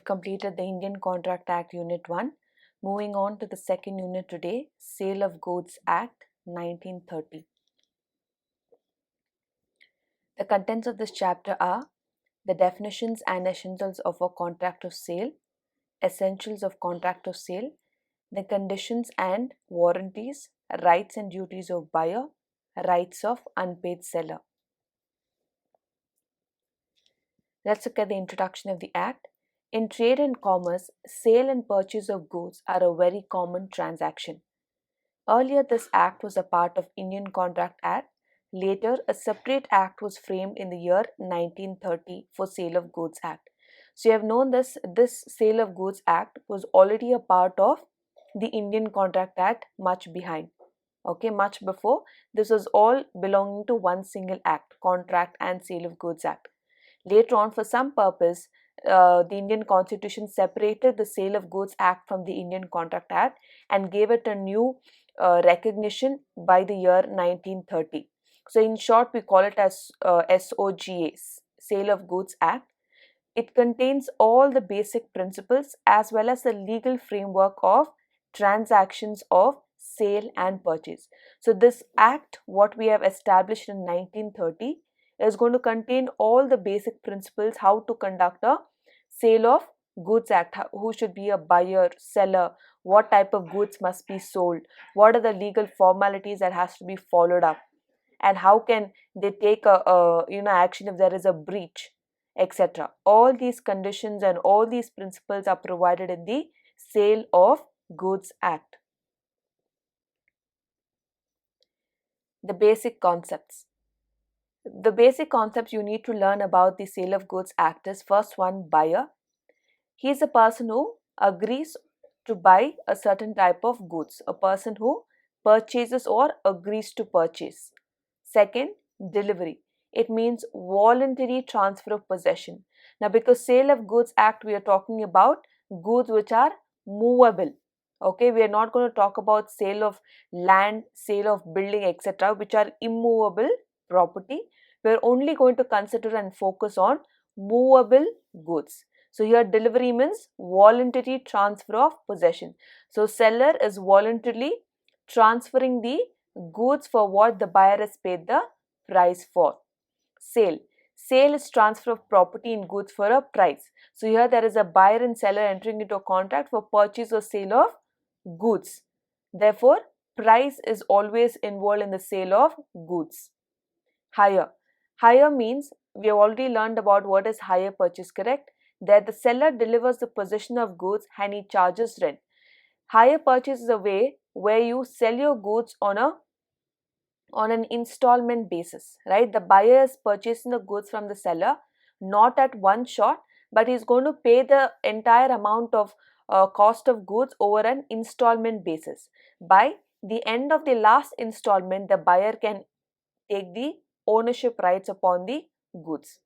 have completed the Indian Contract Act Unit 1. Moving on to the second unit today, Sale of Goods Act 1930. The contents of this chapter are the definitions and essentials of a contract of sale, essentials of contract of sale, the conditions and warranties, rights and duties of buyer, rights of unpaid seller. Let's look at the introduction of the Act. In trade and commerce, sale and purchase of goods are a very common transaction. Earlier, this Act was a part of Indian Contract Act. Later, a separate Act was framed in the year 1930 for Sale of Goods Act. So you have known this Sale of Goods Act was already a part of the Indian Contract Act much behind. Okay, much before. This was all belonging to one single Act, Contract and Sale of Goods Act. Later on, for some purpose, the Indian Constitution separated the Sale of Goods Act from the Indian Contract Act and gave it a new recognition by the year 1930. So in short, we call it as SOGA, Sale of Goods Act. It contains all the basic principles as well as the legal framework of transactions of sale and purchase. So this act, what we have established in 1930, is going to contain all the basic principles how to conduct a sale of goods act, who should be a buyer, seller, what type of goods must be sold, what are the legal formalities that has to be followed up, and how can they take a action if there is a breach, etc. All these conditions and all these principles are provided in the Sale of Goods Act. The basic concepts. The basic concepts you need to learn about the Sale of Goods Act is: first one, buyer. He is a person who agrees to buy a certain type of goods, a person who purchases or agrees to purchase. Second, delivery. It means voluntary transfer of possession. Now, because Sale of Goods Act, we are talking about goods which are movable. Okay, we are not going to talk about sale of land, sale of building, etc., which are immovable property. We are only going to consider and focus on movable goods. So here delivery means voluntary transfer of possession. So seller is voluntarily transferring the goods for what the buyer has paid the price for. Sale. Sale is transfer of property in goods for a price. So here there is a buyer and seller entering into a contract for purchase or sale of goods. Therefore, price is always involved in the sale of goods. Hire. Hire means, we have already learned about what is hire purchase, correct? That the seller delivers the possession of goods and he charges rent. Hire purchase is a way where you sell your goods on an installment basis, right? The buyer is purchasing the goods from the seller, not at one shot, but he's going to pay the entire amount of cost of goods over an installment basis. By the end of the last installment, the buyer can take the ownership rights upon the goods.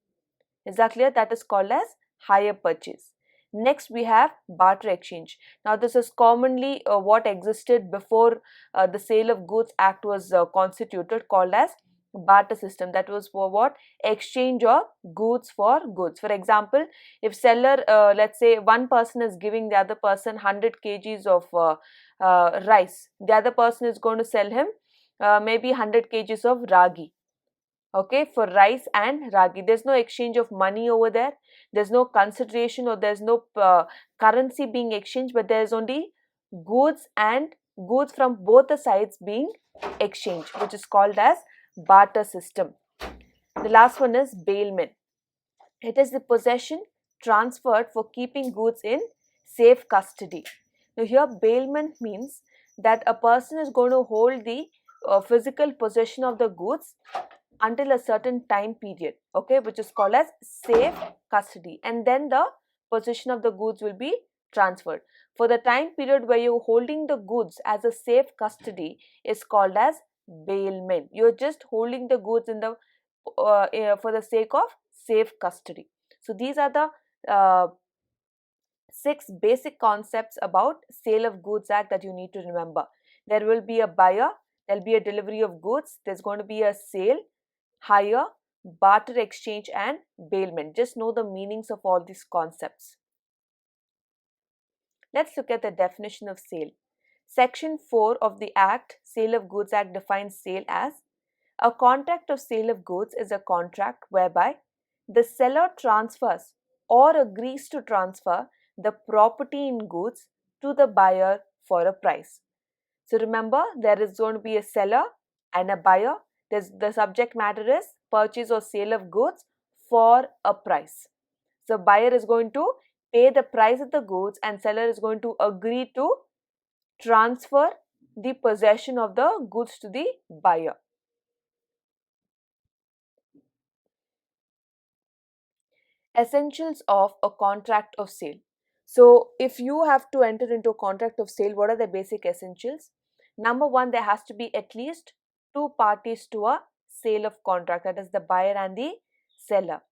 Is that clear? That is called as hire purchase. Next, we have barter exchange. Now, this is commonly what existed before the Sale of Goods Act was constituted, called as barter system. That was for what? Exchange of goods for goods. For example, if seller, let's say one person is giving the other person 100 kgs of rice, the other person is going to sell him maybe 100 kgs of ragi. Okay, for rice and ragi, there's no exchange of money over there. There's no consideration or there's no currency being exchanged, but there's only goods and goods from both the sides being exchanged, which is called as barter system. The last one is bailment. It is the possession transferred for keeping goods in safe custody. Now here bailment means that a person is going to hold the physical possession of the goods until a certain time period, okay, which is called as safe custody, and then the possession of the goods will be transferred. For the time period where you're holding the goods as a safe custody is called as bailment. You're just holding the goods in the for the sake of safe custody. So these are the 6 basic concepts about Sale of Goods Act that you need to remember. There will be a buyer, there will be a delivery of goods, there's going to be a sale, hire, barter exchange and bailment. Just know the meanings of all these concepts. Let's look at the definition of sale. Section 4 of the Act, Sale of Goods Act, defines sale as a contract of sale of goods is a contract whereby the seller transfers or agrees to transfer the property in goods to the buyer for a price. So remember, there is going to be a seller and a buyer. The subject matter is purchase or sale of goods for a price. So buyer is going to pay the price of the goods and seller is going to agree to transfer the possession of the goods to the buyer. Essentials of a contract of sale. So if you have to enter into a contract of sale, what are the basic essentials? Number one, there has to be at least two parties to a sale of contract, that is the buyer and the seller.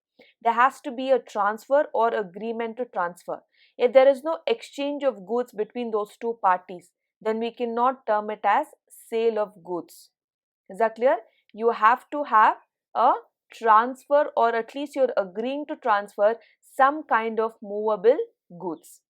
There has to be a transfer or agreement to transfer. If there is no exchange of goods between those two parties, then we cannot term it as sale of goods. Is that clear? You have to have a transfer, or at least you're agreeing to transfer some kind of movable goods.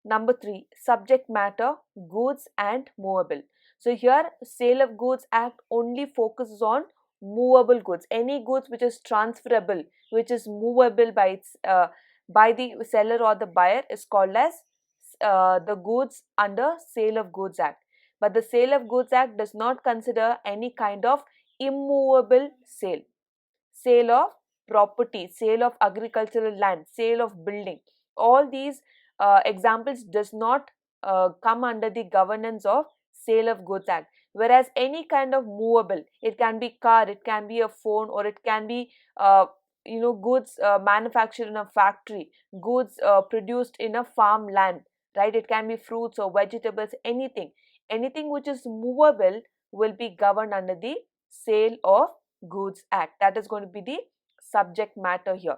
Number 3, subject matter, goods and movable. So here Sale of Goods Act only focuses on movable goods. Any goods which is transferable, which is movable by the seller or the buyer, is called as the goods under Sale of Goods Act. But the Sale of Goods Act does not consider any kind of immovable sale. Sale of property, sale of agricultural land, sale of building. All these examples does not come under the governance of Sale of Goods Act. Whereas any kind of movable, it can be car, it can be a phone, or it can be goods manufactured in a factory, goods produced in a farmland, right? It can be fruits or vegetables, anything. Anything which is movable will be governed under the Sale of Goods Act. That is going to be the subject matter here.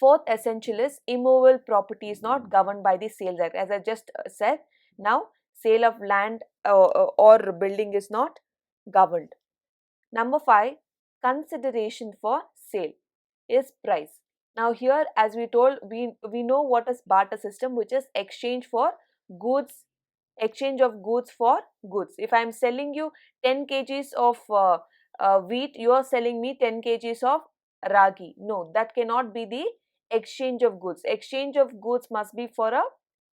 Fourth essential is immovable property is not governed by the Sales Act. As I just said, now sale of land or building is not governed. Number 5, consideration for sale is price. Now here, as we told, we know what is barter system, which is exchange for goods, exchange of goods for goods. If I am selling you 10 kgs of wheat, you are selling me 10 kgs of ragi. No, that cannot be the exchange of goods. Exchange of goods must be for a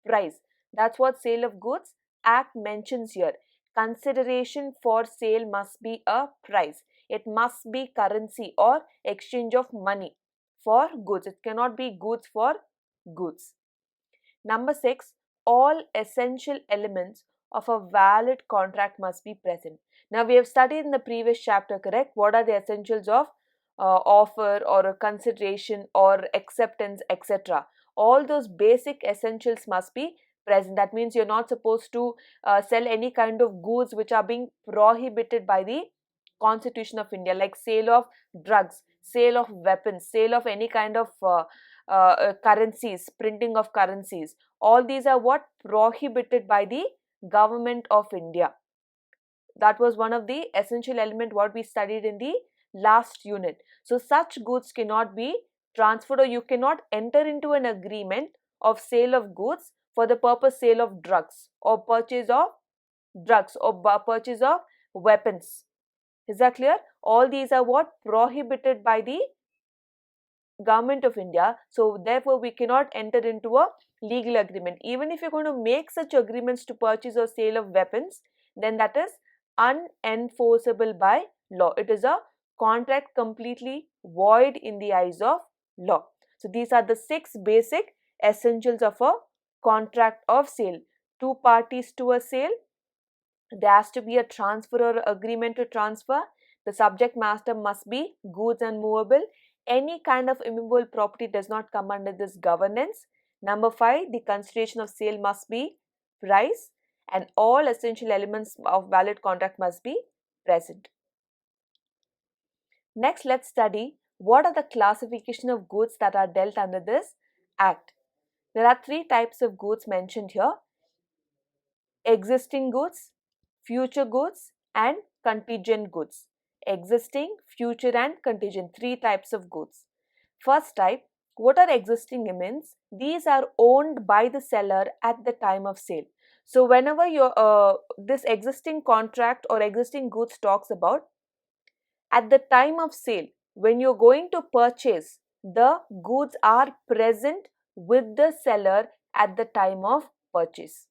price. That's what Sale of Goods Act mentions here. Consideration for sale must be a price. It must be currency or exchange of money for goods. It cannot be goods for goods. Number 6, all essential elements of a valid contract must be present. Now we have studied in the previous chapter, correct? What are the essentials of offer or a consideration or acceptance, etc. All those basic essentials must be present. That means you're not supposed to sell any kind of goods which are being prohibited by the Constitution of India, like sale of drugs, sale of weapons, sale of any kind of currencies, printing of currencies. All these are what? Prohibited by the Government of India. That was one of the essential element what we studied in the last unit. So such goods cannot be transferred, or you cannot enter into an agreement of sale of goods for the purpose sale of drugs or purchase of drugs or purchase of weapons. Is that clear? All these are what? Prohibited by the Government of India. So therefore we cannot enter into a legal agreement. Even if you're going to make such agreements to purchase or sale of weapons, then that is unenforceable by law. It is a contract completely void in the eyes of law. So these are the 6 basic essentials of a contract of sale. Two parties to a sale. There has to be a transfer or agreement to transfer. The subject matter must be goods and movable. Any kind of immovable property does not come under this governance. Number 5, the consideration of sale must be price, and all essential elements of valid contract must be present. Next, let's study what are the classification of goods that are dealt under this Act. There are 3 types of goods mentioned here: existing goods, future goods, and contingent goods. Existing, future, and contingent, 3 types of goods. First type, What are existing means? These are owned by the seller at the time of sale. So whenever your this existing contract or existing goods talks about at the time of sale, when you're going to purchase, the goods are present with the seller at the time of purchase.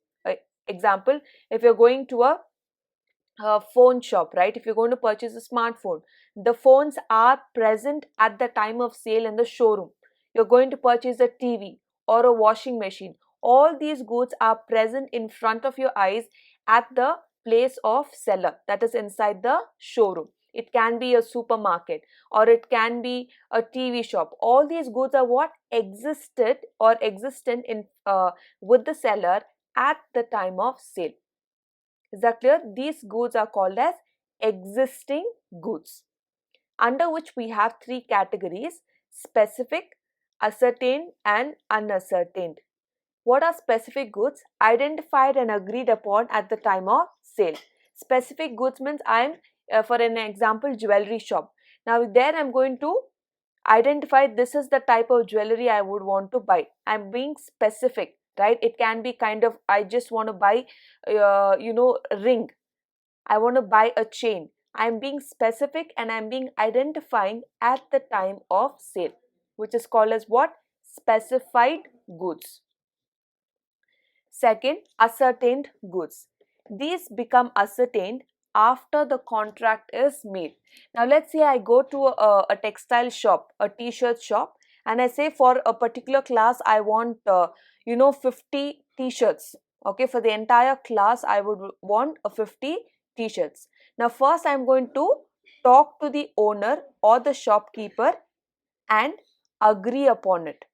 Example, if you're going to a phone shop, right? If you're going to purchase a smartphone, the phones are present at the time of sale in the showroom. You're going to purchase a TV or a washing machine. All these goods are present in front of your eyes at the place of seller, that is inside the showroom. It can be a supermarket or it can be a TV shop. All these goods are what existed or existent in with the seller at the time of sale. Is that clear? These goods are called as existing goods, under which we have three categories: specific, ascertained, and unascertained. What are specific goods? Identified and agreed upon at the time of sale. Specific goods means for an example, jewelry shop. Now there I'm going to identify this is the type of jewelry I would want to buy. I'm being specific, right? It can be kind of, I just want to buy, ring. I want to buy a chain. I'm being specific and I'm being identifying at the time of sale, which is called as what? Specified goods. Second, ascertained goods. These become ascertained after the contract is made. Now let's say I go to a textile shop, a t-shirt shop, and I say for a particular class I want 50 t-shirts. Okay, for the entire class I would want a 50 t-shirts. Now first I'm going to talk to the owner or the shopkeeper and agree upon it,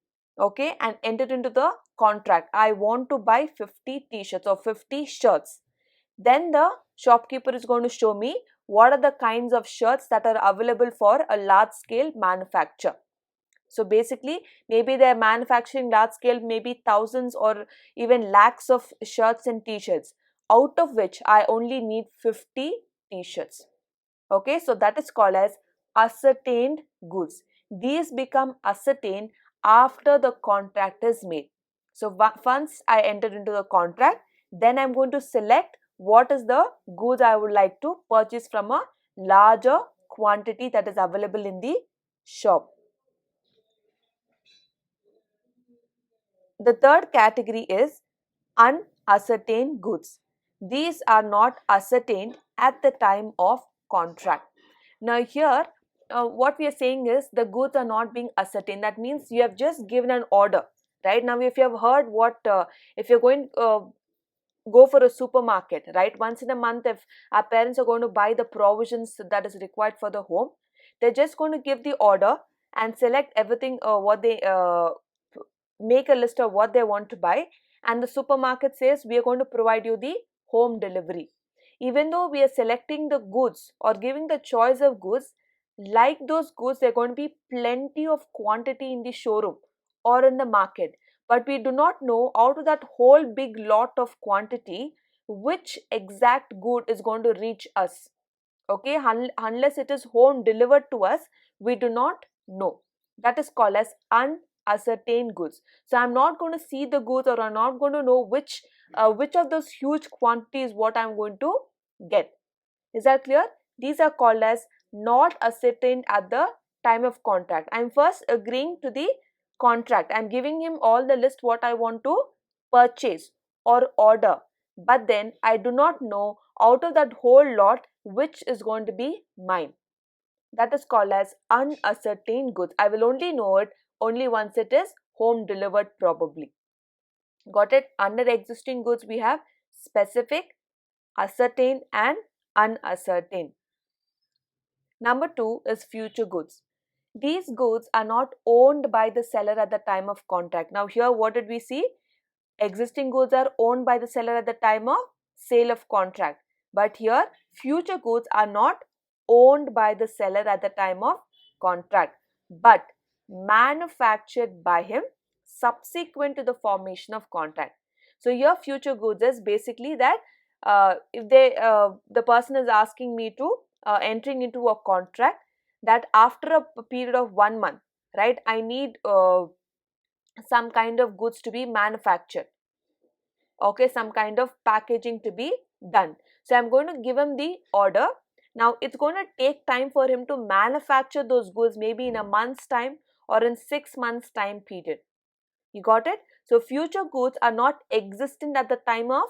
okay, and enter into the contract. I want to buy 50 t-shirts or 50 shirts. Then the shopkeeper is going to show me what are the kinds of shirts that are available for a large scale manufacture. So basically, maybe they're manufacturing large scale, maybe thousands or even lakhs of shirts and t-shirts, out of which I only need 50 t-shirts. Okay, so that is called as ascertained goods. These become ascertained after the contract is made. So once I enter into the contract, then I'm going to select what is the goods I would like to purchase from a larger quantity that is available in the shop. The third category is unascertained goods. These are not ascertained at the time of contract. Now here, what we are saying is the goods are not being ascertained. That means you have just given an order, right? Now if you have heard if you're going go for a supermarket, right? Once in a month, if our parents are going to buy the provisions that is required for the home, they're just going to give the order and select everything, what they make a list of what they want to buy, and the supermarket says we are going to provide you the home delivery. Even though we are selecting the goods or giving the choice of goods, like those goods, there are going to be plenty of quantity in the showroom or in the market, but we do not know out of that whole big lot of quantity which exact good is going to reach us. Okay, unless it is home delivered to us, we do not know. That is called as unascertained goods. So I'm not going to see the goods, or I'm not going to know which of those huge quantities what I'm going to get. Is that clear? These are called as not ascertained at the time of contract. I'm first agreeing to the contract. I'm giving him all the list what I want to purchase or order, but then I do not know out of that whole lot which is going to be mine. That is called as unascertained goods. I will only know it only once it is home delivered probably. Got it? Under existing goods we have specific, ascertained and unascertained. Number 2 is future goods. These goods are not owned by the seller at the time of contract. Now here what did we see? Existing goods are owned by the seller at the time of sale of contract. But here future goods are not owned by the seller at the time of contract, but manufactured by him subsequent to the formation of contract. So here future goods is basically that if the person is asking me to entering into a contract that after a period of 1 month, right, I need some kind of goods to be manufactured. Okay, some kind of packaging to be done. So I'm going to give him the order. Now it's going to take time for him to manufacture those goods, maybe in a month's time or in 6 months time period. You got it? So future goods are not existent at the time of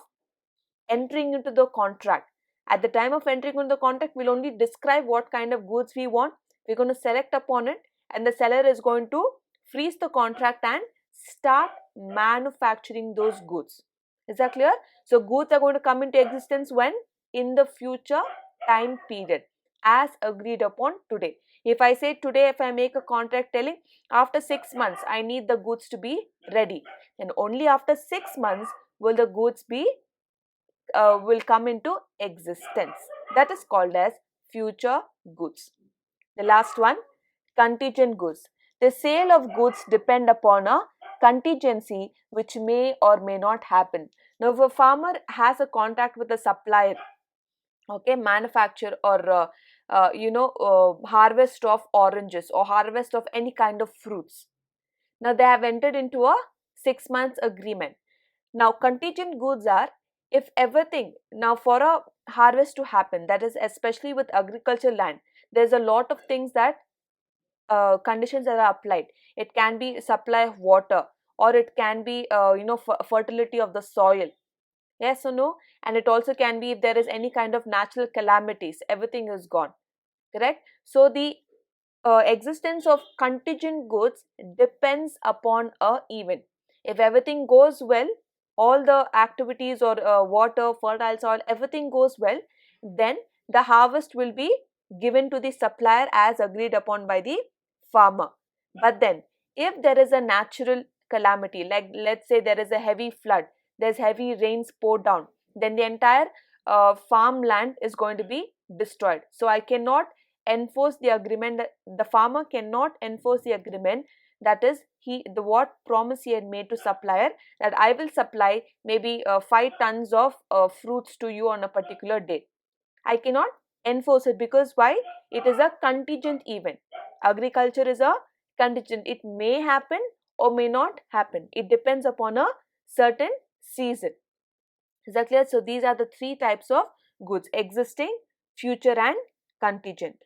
entering into the contract. At the time of entering into the contract, we'll only describe what kind of goods we want. We're going to select upon it, and the seller is going to freeze the contract and start manufacturing those goods. Is that clear? So goods are going to come into existence when? In the future time period, as agreed upon today. If I say today, if I make a contract telling after 6 months I need the goods to be ready, then only after 6 months will the goods be will come into existence. That is called as future goods. The last one, contingent goods. The sale of goods depend upon a contingency which may or may not happen. Now, if a farmer has a contract with a supplier, okay, manufacture or harvest of oranges or harvest of any kind of fruits. Now they have entered into a 6 months agreement. Now contingent goods are, if everything, now for a harvest to happen, that is especially with agriculture land, there's a lot of things that conditions that are applied. It can be supply of water, or it can be fertility of the soil. Yes or no? And it also can be if there is any kind of natural calamities, everything is gone. Correct? So the existence of contingent goods depends upon a event. If everything goes well, all the activities or water, fertile soil, everything goes well, then the harvest will be given to the supplier as agreed upon by the farmer. But then, if there is a natural calamity, like let's say there is a heavy flood, there's heavy rains poured down, then the entire farmland is going to be destroyed. So I cannot enforce the agreement, that the farmer cannot enforce the agreement, that is what promise he had made to supplier, that I will supply maybe 5 tons of fruits to you on a particular day. I cannot enforce it, because why? It is a contingent event. Agriculture is a contingent. It may happen or may not happen. It depends upon a certain season. Is that clear? So these are the 3 types of goods: existing, future and contingent.